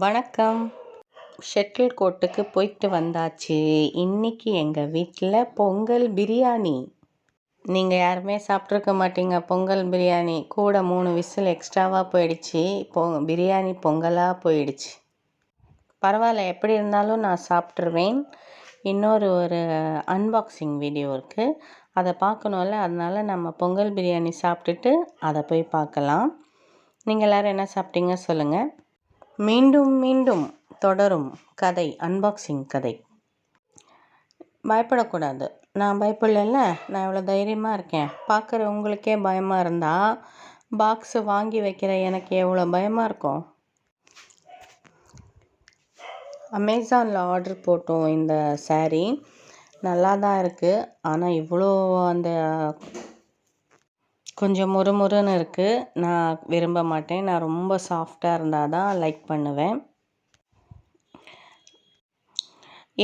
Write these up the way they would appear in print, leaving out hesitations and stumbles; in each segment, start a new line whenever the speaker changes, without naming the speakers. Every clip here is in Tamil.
வணக்கம். ஷட்டில் கோர்ட்டுக்கு போயிட்டு வந்தாச்சு. இன்னைக்கு எங்கள் வீட்டில் பொங்கல் பிரியாணி. நீங்கள் யாருமே சாப்பிட்ருக்க மாட்டீங்க பொங்கல் பிரியாணி. கூட 3 விசில் எக்ஸ்ட்ராவாக போயிடுச்சு. பிரியாணி பொங்கலாக போயிடுச்சு. பரவாயில்ல, எப்படி இருந்தாலும் நான் சாப்பிட்ருவேன். இன்னொரு அன்பாக்சிங் வீடியோ இருக்குது, அதை பார்க்கணும்ல. அதனால் நம்ம பொங்கல் பிரியாணி சாப்பிட்டுட்டு அதை போய் பார்க்கலாம். நீங்கள் எல்லோரும் என்ன சாப்பிட்டீங்க சொல்லுங்கள். மீண்டும் மீண்டும் தொடரும் கதை, அன்பாக்சிங் கதை. பயப்படக்கூடாது. நான் பயப்படல, நான் இவ்வளோ தைரியமாக இருக்கேன். பார்க்குற உங்களுக்கே பயமாக இருந்தால் பாக்ஸு வாங்கி வைக்கிற எனக்கு எவ்வளோ பயமாக இருக்கும். அமேசானில் ஆர்டர் போட்டோம். இந்த சாரீ நல்லா தான் இருக்குது. ஆனால் இவ்வளோ கொஞ்சம் முறுமுறுன்னு இருக்குது. நான் விரும்ப மாட்டேன். நான் ரொம்ப சாஃப்டாக இருந்தால் தான் லைக் பண்ணுவேன்.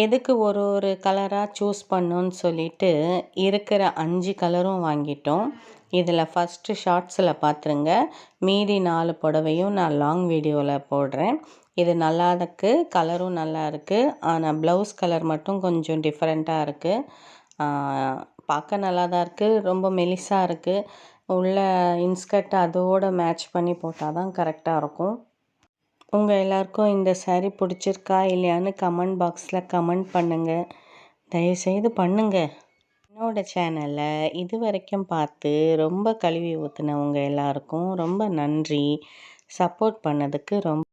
எதுக்கு ஒரு கலராக சூஸ் பண்ணணுன்னு சொல்லிட்டு இருக்கிற 5 கலரும் வாங்கிட்டோம். இதில் ஃபஸ்ட்டு ஷார்ட்ஸில் பார்த்துருங்க. மீதி 4 புடவையும் நான் லாங் வீடியோவில் போடுறேன். இது நல்லா இருக்குது, கலரும் நல்லா இருக்குது. ஆனால் ப்ளவுஸ் கலர் மட்டும் கொஞ்சம் டிஃப்ரெண்ட்டாக இருக்குது. பார்க்க நல்லா தான் இருக்குது. ரொம்ப மெலிசாக இருக்குது. உள்ள இன்ஸ்கர்ட் அதோடு மேட்ச் பண்ணி போட்டால் தான் கரெக்டாக இருக்கும். உங்கள் எல்லாருக்கும் இந்த சாரீ பிடிச்சிருக்கா இல்லையான்னு கமெண்ட் பாக்ஸில் கமெண்ட் பண்ணுங்கள். தயவுசெய்து பண்ணுங்கள். என்னோடய சேனலை இது வரைக்கும் பார்த்து ரொம்ப கழுவி ஊற்றுனவங்க எல்லாருக்கும் ரொம்ப நன்றி. சப்போர்ட் பண்ணதுக்கு ரொம்ப